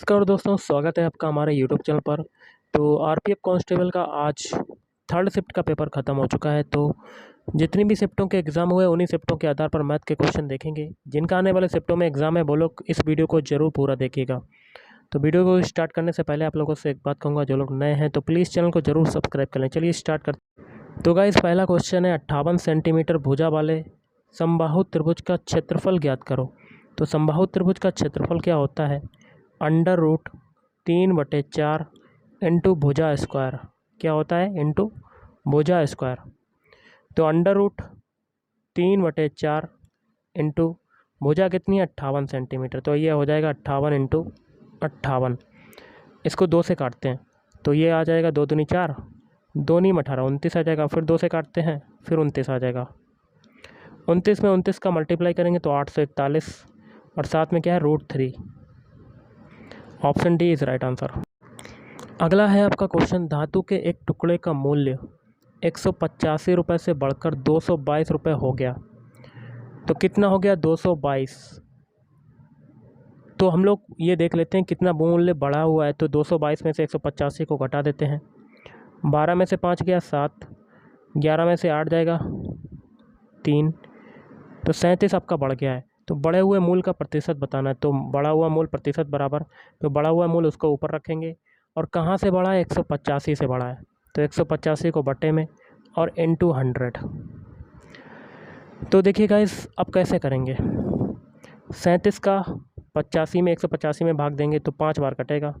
नमस्कार दोस्तों, स्वागत है आपका हमारे यूट्यूब चैनल पर। तो आरपीएफ कांस्टेबल का आज थर्ड शिफ्ट का पेपर ख़त्म हो चुका है। तो जितनी भी शिफ्टों के एग्ज़ाम हुए उन्हीं शिफ्टों के आधार पर मैथ के क्वेश्चन देखेंगे। जिनका आने वाले शिफ्टों में एग्ज़ाम है वो लोग इस वीडियो को ज़रूर पूरा देखिएगा। तो वीडियो को स्टार्ट करने से पहले आप लोगों से एक बात कहूँगा, जो लोग नए हैं तो प्लीज़ चैनल को ज़रूर सब्सक्राइब कर लें। चलिए स्टार्ट करते। तो गाइस, पहला क्वेश्चन है 58 सेंटीमीटर भुजा वाले समबाहु त्रिभुज का क्षेत्रफल ज्ञात करो। तो समबाहु त्रिभुज का क्षेत्रफल क्या होता है? अंडर रूट 3/4 इंटू भुजा स्क्वायर। क्या होता है? इंटू भुजा स्क्वायर। तो अंडर रूट 3/4 इंटू भुजा कितनी है? 58 सेंटीमीटर। तो ये हो जाएगा 58 इंटू 58। इसको 2 से काटते हैं तो ये आ जाएगा 2 दूनी 4, 2 नी 18, 29 आ जाएगा। फिर 2 से काटते हैं, फिर 29 आ जाएगा। 29 में 29 का मल्टीप्लाई करेंगे तो 841, और साथ में क्या है? √3। Option D is right answer. अगला है आपका क्वेश्चन, धातु के एक टुकड़े का मूल्य 185 रुपये से बढ़कर 222 रुपये हो गया। तो कितना हो गया? 222। तो हम लोग ये देख लेते हैं कितना मूल्य बढ़ा हुआ है। तो 222 में से 185 को घटा देते हैं। 12 में से 5 गया 7, 11 में से 8 जाएगा 3, तो 37 आपका बढ़ गया है। तो बढ़े हुए मूल का प्रतिशत बताना है। तो बढ़ा हुआ मूल प्रतिशत बराबर, तो बढ़ा हुआ मूल उसको ऊपर रखेंगे। और कहाँ से बढ़ा है? 185 से बढ़ा है। तो 185 को बटे में और इंटू 100। तो देखिए गाइस, अब कैसे करेंगे? 37 का 85 में 185 में भाग देंगे तो 5 बार कटेगा।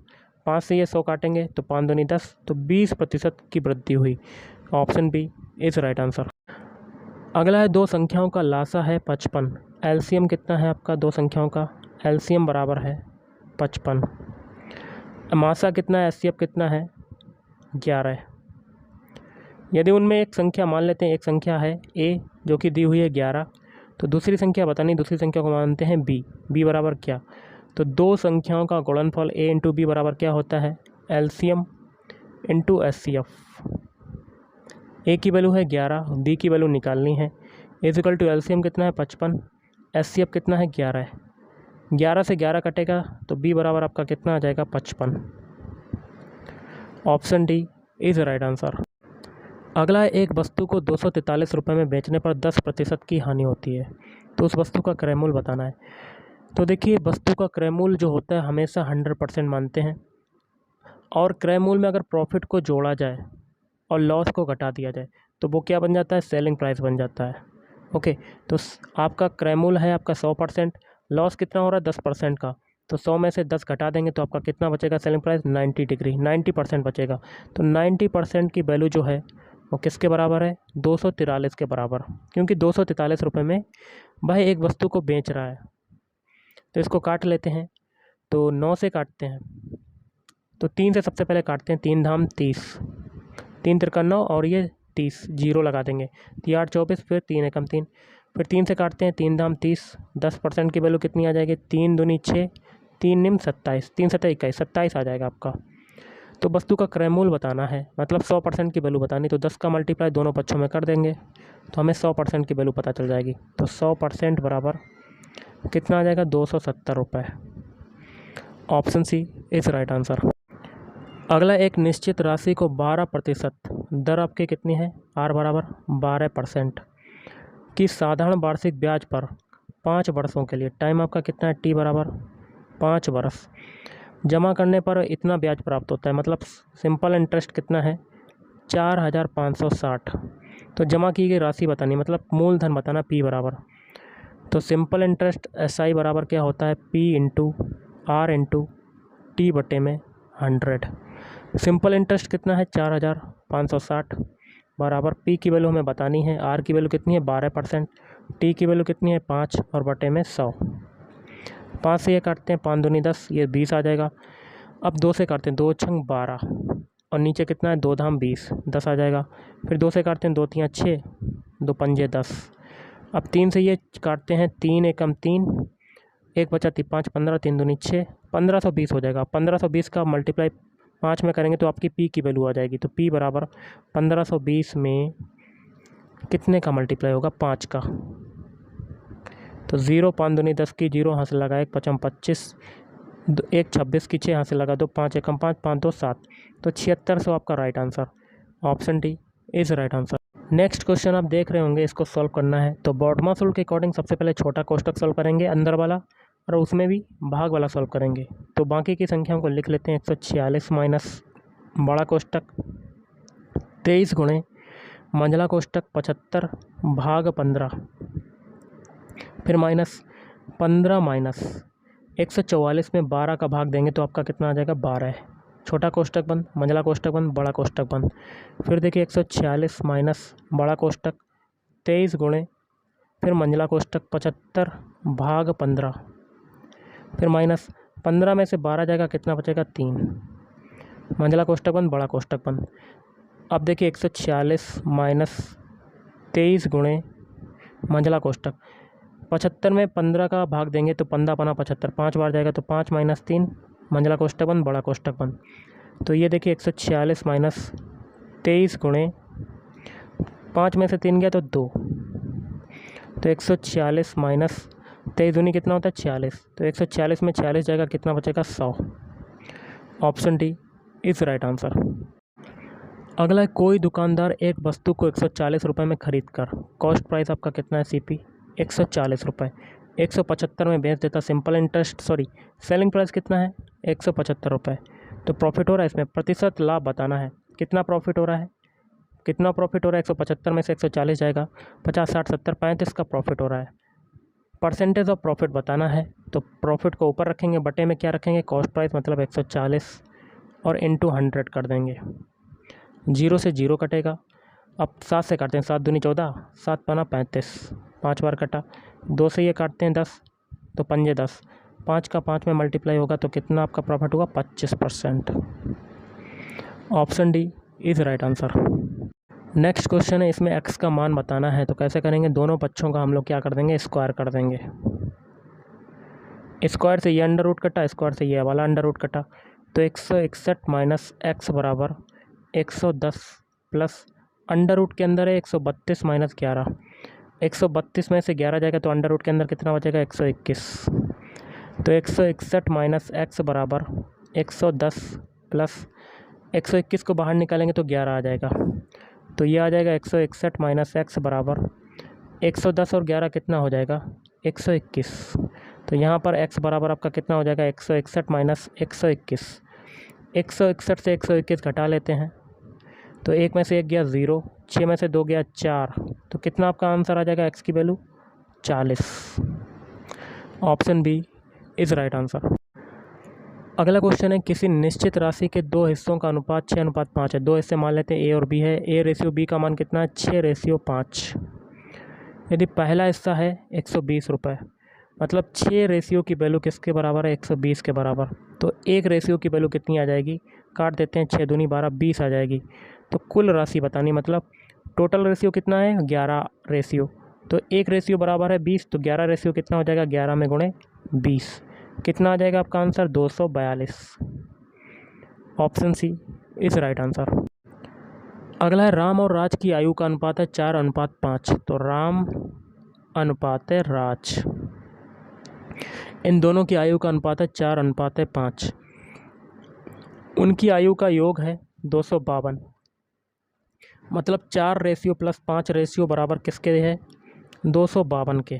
5 से ये 100 काटेंगे तो 5 दूनी 10, तो 20% की वृद्धि हुई। Option B is right answer. अगला है, दो संख्याओं का लासा है 55। एलसीएम कितना है आपका? दो संख्याओं का एलसीएम बराबर है 55। मासा कितना है? एचसीएफ कितना है? 11। यदि उनमें एक संख्या मान लेते हैं, एक संख्या है ए जो कि दी हुई है 11, तो दूसरी संख्या बतानी, दूसरी संख्या को मानते हैं बी। बी बराबर क्या? तो दो संख्याओं का गुणनफल ए इंटू बी बराबर क्या होता है? LCM into HCF. ए की वैल्यू है 11, बी की वैल्यू निकालनी है। इजिकल टू एलसीएम कितना है? 55, एचसीएफ कितना है? 11 है। 11 से 11 कटेगा तो बी बराबर आपका कितना आ जाएगा? 55। Option D is right answer. अगला है, एक वस्तु को 243 रुपये में बेचने पर 10% की हानि होती है। तो उस वस्तु का क्रय मूल्य बताना है। तो देखिए, वस्तु का क्रय मूल्य जो होता है हमेशा 100% मानते हैं, और क्रय मूल्य में अगर प्रॉफिट को जोड़ा जाए और लॉस को घटा दिया जाए तो वो क्या बन जाता है? सेलिंग प्राइस बन जाता है। ओके, तो आपका क्रय मूल्य है आपका 100%, लॉस कितना हो रहा है? 10% का। तो 100 में से 10 घटा देंगे तो आपका कितना बचेगा? सेलिंग प्राइस 90 डिग्री, 90% बचेगा। तो 90% की वैल्यू जो है वो किसके बराबर है? 243 के बराबर, क्योंकि 243 रुपये में भाई एक वस्तु को बेच रहा है। तो इसको काट लेते हैं, तो 9 से काटते हैं, तो 3 से सबसे पहले काटते हैं। 3 धाम 30, 3 तिरका 9, और ये 30, जीरो लगा देंगे। 3 8 24, फिर 3 एकम 3, फिर 3 से काटते हैं। 3 धाम 30, 10% की वैल्यू कितनी आ जाएगी? 3 दूनी 6, 3 निम 27, 3 7 21, 27 आ जाएगा आपका। तो वस्तु का क्रय मूल्य बताना है, मतलब 100% की वैल्यू बतानी। तो 10 का मल्टीप्लाई दोनों पक्षों में कर देंगे तो हमें 100% की वैल्यू पता चल जाएगी। तो 100% बराबर कितना आ जाएगा? 270 रुपये। Option C is right answer. अगला, एक निश्चित राशि को 12% दर आपके कितनी है? आर बराबर 12% की साधारण वार्षिक ब्याज पर 5 वर्षों के लिए, टाइम आपका कितना है? टी बराबर 5 वर्ष, जमा करने पर इतना ब्याज प्राप्त होता है। मतलब सिंपल इंटरेस्ट कितना है? 4560। तो जमा की गई राशि बतानी, मतलब मूलधन बताना, पी बराबर। तो सिंपल इंटरेस्ट एसआई बराबर क्या होता है? P into R into T बटे में 100। सिंपल इंटरेस्ट कितना है? 4560 बराबर पी की वैल्यू हमें बतानी है। आर की वैल्यू कितनी है? 12%, टी की वैल्यू कितनी है? 5, और बटे में 100। 5 से ये काटते हैं, 5 दूनी 10, ये 20 आ जाएगा। अब 2 से काटते हैं, 2 छंग 12, और नीचे कितना है? 2 धाम 20, 10 आ जाएगा। फिर 2 से काटते हैं, 2 तियाँ 6, 2 पंजे 10। अब 3 से ये काटते हैं, 3 एकम 3, 1 बचा 5, 15, 3 दूनी 6, 1520 हो जाएगा। 1520 का मल्टीप्लाई 5 में करेंगे तो आपकी पी की वैल्यू आ जाएगी। तो पी बराबर 1520 में कितने का मल्टीप्लाई होगा? 5 का। तो 0, 5 दूनी 10 की, 0 हाथ से लगाए, 5 25, एक 26 की 6 यहाँ से लगा दो, 5 एकम 5, 5 2 7, तो 7600 आपका right answer. Option D is right answer. Next question आप देख रहे होंगे, इसको सॉल्व करना है। तो बॉडमास रूल के अकॉर्डिंग सबसे पहले छोटा कोष्टक सॉल्व करेंगे, अंदर वाला, और उसमें भी भाग वाला सॉल्व करेंगे। तो बाकी की संख्याओं को लिख लेते हैं। 146 माइनस बड़ा कोष्टक 23 गुणे मंझला कोष्टक 75 भाग 15, फिर माइनस 15 माइनस 144 में 12 का भाग देंगे तो आपका कितना आ जाएगा, 12 है। छोटा कोष्टक बंद, मंझला कोष्टक बंद, बड़ा कोष्टक बंद। फिर देखिए 146 माइनस बड़ा कोष्टक 23 गुणे फिर मंझला कोष्टक 75 भाग 15, फिर माइनस 15 में से 12 जाएगा, कितना बचेगा, 3। मंझला कोष्टक बंद, बड़ा कोष्टक बंद। अब देखिए 146 माइनस 23 गुणे मंझला कोष्टक 75 में 15 का भाग देंगे तो 15 पना 75, 5 बार जाएगा तो 5 माइनस 3, मंझला कोष्टक बंद, बड़ा कोष्टक बंद। तो ये देखिए 146 माइनस 23 गुणे 5 में से 3 गया तो 2, तो 146 माइनस 23 दूनी कितना होता है, 46। तो 146 में 46 जाएगा, कितना बचेगा, 100। Option D is right answer. अगला है, कोई दुकानदार एक वस्तु को 140 रुपये में खरीद कर, कॉस्ट प्राइस आपका कितना है, सीपी 140 रुपये, 175 में बेच देता, सिंपल इंटरेस्ट सेलिंग प्राइस कितना है, 175 रुपये। तो प्रॉफिट हो रहा है, इसमें प्रतिशत लाभ बताना है, कितना प्रॉफिट हो रहा है, 175 में से 140 जाएगा, 50 60 70 35 का प्रॉफिट हो रहा है। परसेंटेज ऑफ प्रॉफिट बताना है, तो प्रॉफिट को ऊपर रखेंगे, बटे में क्या रखेंगे, कॉस्ट प्राइस मतलब 140 और इंटू 100 कर देंगे। 0 से 0 कटेगा। अब 7 से काटते हैं, 7 दूनी 14, 7 पना 35, 5 बार कटा। 2 से ये काटते हैं 10, तो पंजे 10, 5 का 5 में मल्टीप्लाई होगा तो कितना आपका प्रॉफिट होगा, 25%। Option D is right answer. Next question है, इसमें x का मान बताना है। तो कैसे करेंगे, दोनों पक्षों का हम लोग क्या कर देंगे, स्क्वायर कर देंगे। स्क्वायर से ये अंडर रूट कटा, स्क्वायर से ये वाला अंडर रूट कटा, तो 161 माइनस एक्स बराबर 110 प्लस अंडर रूट के अंदर है 132 माइनस 11, 132 में से 11 जाएगा तो अंडर रूट के अंदर कितना बचेगा, 121। तो 161 माइनस एक्स बराबर 110 प्लस 121 को बाहर निकालेंगे तो 11 आ जाएगा, तो ये आ जाएगा 161 माइनस एक्स बराबर 110 और 11 कितना हो जाएगा, 121। तो यहाँ पर x बराबर आपका कितना हो जाएगा, 161 माइनस 121। 161 से 121 घटा लेते हैं तो 1 में से 1 गया 0, 6 में से 2 गया 4, तो कितना आपका आंसर आ जाएगा, x की value 40। Option B is right answer. अगला क्वेश्चन है, किसी निश्चित राशि के दो हिस्सों का अनुपात 6:5 है। दो हिस्से मान लेते हैं a और b है। a रेशियो b का मान कितना है, 6:5। यदि पहला हिस्सा है 120 रुपये, मतलब 6 रेशियो की वैल्यू किसके बराबर है, 120 के बराबर। तो एक रेशियो की वैल्यू कितनी आ जाएगी, काट देते हैं, 6 दूनी 12, 20 आ जाएगी। तो कुल राशि बतानी, मतलब टोटल रेशियो कितना है, 11 रेशियो। तो एक रेशियो बराबर है 20, तो 11 रेशियो कितना हो जाएगा, 11 में गुणे 20, कितना आ जाएगा आपका answer, 242। Option C is right answer. अगला है, राम और राज की आयु का अनुपात है 4:5। तो राम अनुपात है राज, इन दोनों की आयु का अनुपात है 4:5। उनकी आयु का योग है 252, मतलब 4 रेशियो प्लस 5 रेशियो बराबर किसके है, 252 के।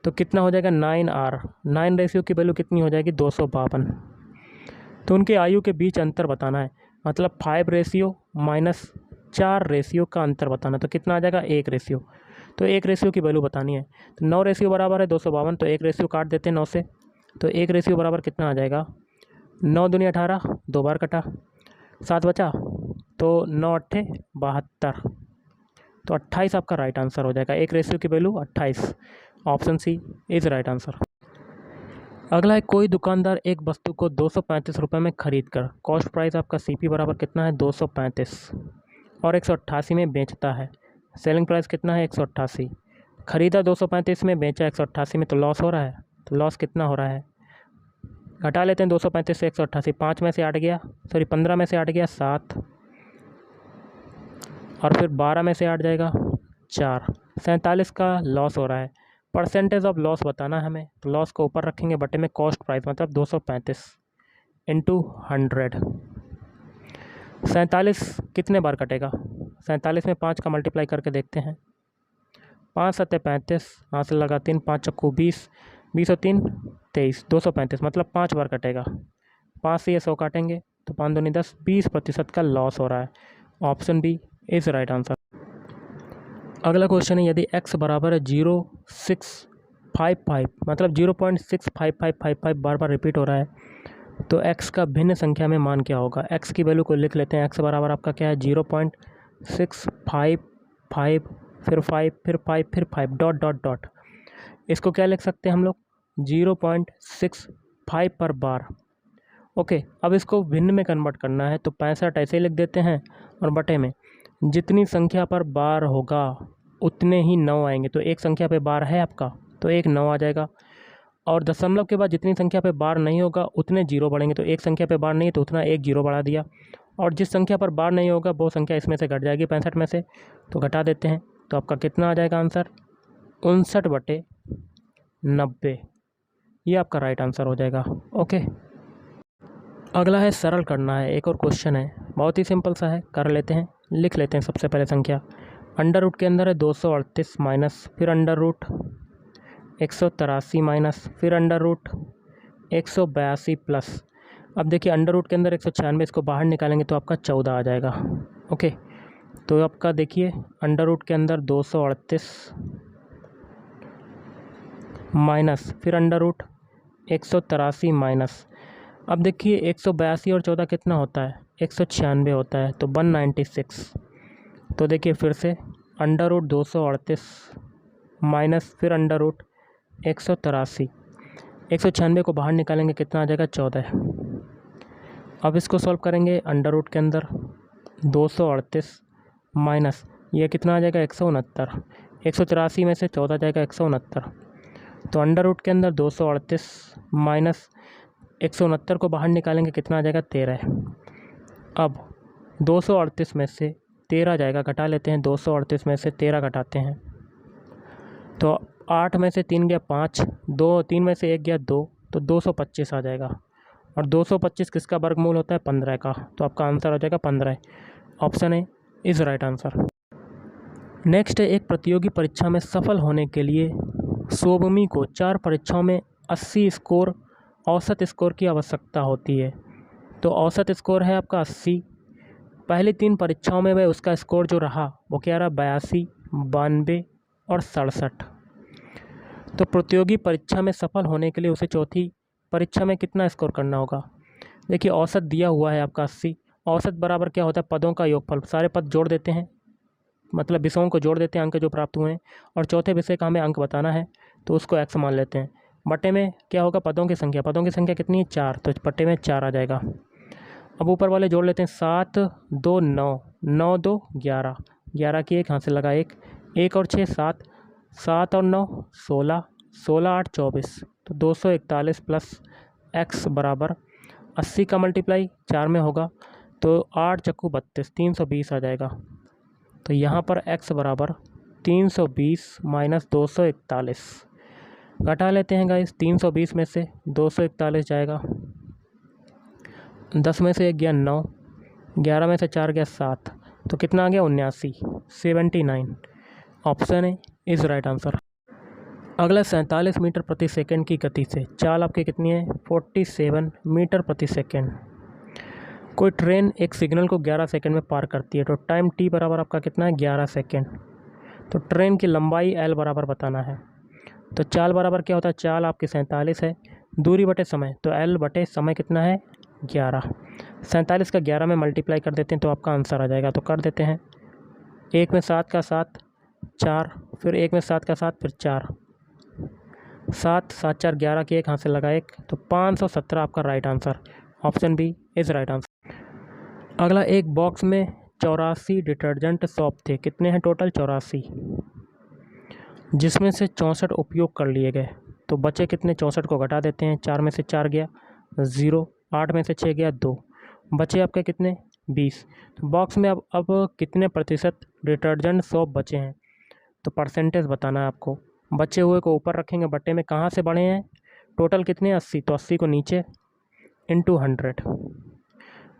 तो कितना हो जाएगा, 9r। 9 रेशियो की वैल्यू कितनी हो जाएगी, 252। तो उनके आयु के बीच अंतर बताना है, मतलब 5 रेशियो माइनस 4 रेशियो का अंतर बताना। तो कितना आ जाएगा, 1 रेशियो। तो 1 रेशियो की वैल्यू बतानी है। तो 9 रेशियो बराबर है 252, तो 1 रेशियो काट देते हैं 9 से, तो 1 रेशियो बराबर कितना आ जाएगा, 9 दूनी 18, 2 बार कटा, 7 बचा, तो 9 8 72, तो 28 आपका राइट आंसर हो जाएगा। 1 रेशियो की value 28। Option C is right answer. अगला है, कोई दुकानदार एक वस्तु को 235 रुपये में खरीद कर, कॉस्ट प्राइस आपका सीपी बराबर कितना है, 235, और 188 में बेचता है। सेलिंग प्राइस कितना है, 188। खरीदा 235 में, बेचा 188 में, तो लॉस हो रहा है। तो लॉस कितना हो रहा है, घटा लेते हैं 235 से 188, 5 में से 8 गया, 15 में से 8 गया 7, और फिर 12 में से 8 जाएगा 4, 47 का लॉस हो रहा है। परसेंटेज ऑफ लॉस बताना है हमें, तो लॉस को ऊपर रखेंगे बटे में कॉस्ट प्राइस मतलब 235 इंटू 100। 47 कितने बार कटेगा? 47 में 5 का मल्टीप्लाई करके देखते हैं। 5 सत्ते 35, यहाँ से लगा 3, 5 चक्कू 20, 20 और 3 23, 235 मतलब 5 बार कटेगा। 5 से ये 100 काटेंगे तो 5 दूनी 10, 20% का लॉस हो रहा है। Option B is right answer. अगला क्वेश्चन है, यदि x बराबर है 0.655 मतलब 0.65555 बार बार रिपीट हो रहा है तो x का भिन्न संख्या में मान क्या होगा? x की वैल्यू को लिख लेते हैं। x बराबर आपका क्या है? 0.655 फिर 5 फिर 5 फिर 5 डॉट डॉट डॉट। इसको क्या लिख सकते हैं हम लोग? 0.65 पर बार। ओके, अब इसको भिन्न में कन्वर्ट करना है तो 65 ऐसे ही लिख देते हैं और बटे में जितनी संख्या पर बार होगा उतने ही 9 आएंगे। तो एक संख्या पे बार है आपका तो एक 9 आ जाएगा, और दशमलव के बाद जितनी संख्या पे बार नहीं होगा उतने जीरो बढ़ेंगे। तो एक संख्या पे बार नहीं है तो उतना एक जीरो बढ़ा दिया, और जिस संख्या पर बार नहीं होगा वो संख्या इसमें से घट जाएगी 65 में से, तो घटा देते हैं। तो आपका कितना आ जाएगा आंसर? 59/90। ये आपका राइट आंसर हो जाएगा। ओके, अगला है सरल करना है। एक और क्वेश्चन है, बहुत ही सिंपल सा है, कर लेते हैं। लिख लेते हैं सबसे पहले संख्या। अंडर रूट के अंदर है 238 माइनस फिर अंडर रूट 183 माइनस फिर अंडर रूट 182 प्लस। अब देखिए अंडर रूट के अंदर 196, इसको बाहर निकालेंगे तो आपका 14 आ जाएगा। ओके, तो आपका देखिए अंडर रूट के अंदर 238 माइनस फिर अंडर रूट 183 माइनस। अब देखिए 182 और 14 कितना होता है? 196 होता है, तो 196। तो देखिए फिर से अंडर रूट 238 माइनस फिर अंडर रूट 183, 196 को बाहर निकालेंगे कितना आ जाएगा? 14। अब इसको सॉल्व करेंगे। अंडर रूट के अंदर 238 माइनस ये कितना आ जाएगा? 169। 183 में से 14 जाएगा 169, तो अंडर रूट के अंदर 238 माइनस 169 को बाहर निकालेंगे कितना आ जाएगा? 13। अब 238 में से 13 जाएगा, घटा लेते हैं। 238 में से 13 घटाते हैं तो 8 में से 3 गया 5, 3 में से 1 गया 2, तो 225 आ जाएगा। और 225 किसका वर्गमूल होता है? 15 का, तो आपका आंसर हो जाएगा 15। Option A is right answer. Next है, एक प्रतियोगी परीक्षा में सफल होने के लिए शोभमी को 4 परीक्षाओं में 80 स्कोर औसत स्कोर की आवश्यकता होती है। तो औसत स्कोर है आपका 80। पहली 3 परीक्षाओं में वह उसका स्कोर जो रहा वो क्या रहा? 82, 92 और 67। तो प्रतियोगी परीक्षा में सफल होने के लिए उसे चौथी परीक्षा में कितना स्कोर करना होगा? देखिए औसत दिया हुआ है आपका 80। औसत बराबर क्या होता है? पदों का योगफल। सारे पद जोड़ देते हैं, मतलब विषयों को जोड़ देते हैं अंक जो प्राप्त हुए हैं, और चौथे विषय का हमें अंक बताना है तो उसको x मान लेते हैं। बटे में क्या होगा? पदों की संख्या। पदों की संख्या कितनी है? 4, तो बटे में 4 आ जाएगा। अब ऊपर वाले जोड़ लेते हैं। 7 2 9, 9 2 11, 11 की 1 यहाँ से लगा 1, 1 और 6 7, 7 और 9 16, 16 8 24, तो 241 प्लस x बराबर 80 का मल्टीप्लाई 4 में होगा तो 8 चक्कू 32, 320 आ जाएगा। तो यहाँ पर x बराबर 320 माइनस 241 घटा लेते हैं गाइस। 320 में से 241 जाएगा, 10 में से 1 गया 9, 11 में से 4 गया 7, तो कितना आ गया? 79। Option A is right answer. अगला 47 मीटर प्रति सेकंड की गति से चाल आपकी कितनी है? 47 मीटर प्रति सेकंड। कोई ट्रेन एक सिग्नल को 11 सेकंड में पार करती है, तो टाइम t बराबर आपका कितना है? 11 सेकंड। तो ट्रेन की लंबाई l बराबर बताना है। तो चाल बराबर क्या होता है? चाल आपकी 47 है, दूरी बटे समय, तो l बटे समय कितना है? 11। 47 का 11 में मल्टीप्लाई कर देते हैं तो आपका आंसर आ जाएगा। तो कर देते हैं। 1 में 7 का 7 4, फिर 1 में 7 का 7 फिर 4, 7 7 4 11 की 1 यहाँ से लगा 1, तो 517 आपका right answer. Option B is right answer. अगला, एक बॉक्स में 84 डिटर्जेंट सॉप थे। कितने हैं टोटल? 84, जिसमें से 64 उपयोग कर लिए गए। तो बचे कितने? 64 को घटा देते हैं। 4 में से 4 गया 0, 8 में से 6 गया 2, बचे आपके कितने? 20। तो बॉक्स में अब कितने प्रतिशत डिटर्जेंट सॉप बचे हैं? तो परसेंटेज बताना है आपको। बचे हुए को ऊपर रखेंगे बट्टे में। कहाँ से बढ़े हैं? टोटल कितने? 80, तो 80 को नीचे इंटू 100।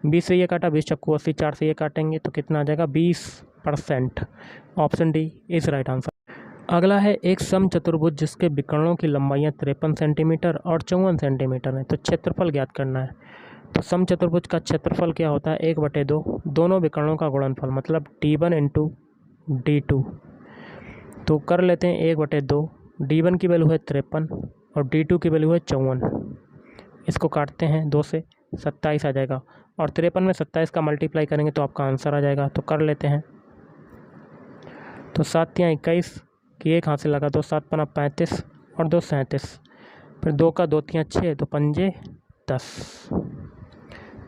20 से ये काटा, 20 चक्कू 80, 4 से ये काटेंगे तो कितना आ जाएगा? 20%। Option D is right answer. अगला है एक समचतुर्भुज जिसके विकर्णों की लंबाइयाँ 53 सेंटीमीटर और 54 सेंटीमीटर है, तो क्षेत्रफल ज्ञात करना है। तो समचतुर्भुज का क्षेत्रफल क्या होता है? 1/2 दोनों विकर्णों का गुणनफल, मतलब D1 इंटू D2। तो कर लेते हैं 1/2। D1 की वैल्यू है 53 और D2 की वैल्यू है 54। इसको काटते हैं 2 से, 27 आ जाएगा, और 53 में 27 का मल्टीप्लाई करेंगे तो आपका आंसर आ जाएगा। तो कर लेते हैं। तो 7 या 21 की एक हाथ से लगा, 2 7 पना 35 और 2 37, फिर 2 का 2 तियाँ 6, तो 5 10,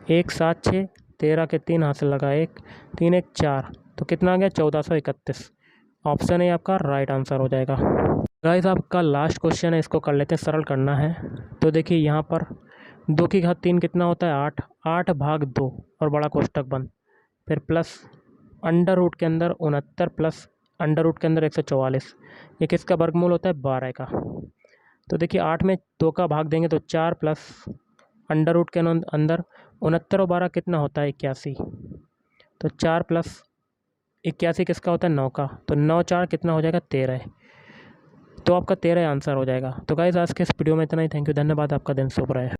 1 7 6, 13 के 3 हाथ से लगा 1, 3 1 4, तो कितना आ गया? 1431। ऑप्शन ए आपका राइट आंसर हो जाएगा। गाइस आपका लास्ट क्वेश्चन है, इसको कर लेते हैं, सरल करना है। तो देखिए यहाँ पर 2 की घात 3 कितना होता है? 8, 8/2 और बड़ा कोष्टक बंद, फिर प्लस अंडर रूट के अंदर 69 प्लस अंडर रूट के अंदर 144। ये किसका वर्गमूल होता है? 12 का। तो देखिए 8 में 2 का भाग देंगे तो 4 प्लस अंडर रूट के अंदर 69 और 12 कितना होता है? 81। तो 4 प्लस 81 किसका होता है? 9 का। तो 9 4 कितना हो जाएगा? 13। तो आपका 13 आंसर हो जाएगा। तो गाइस आज के इस वीडियो में इतना ही। थैंक यू, धन्यवाद। आपका दिन शुभ रहे।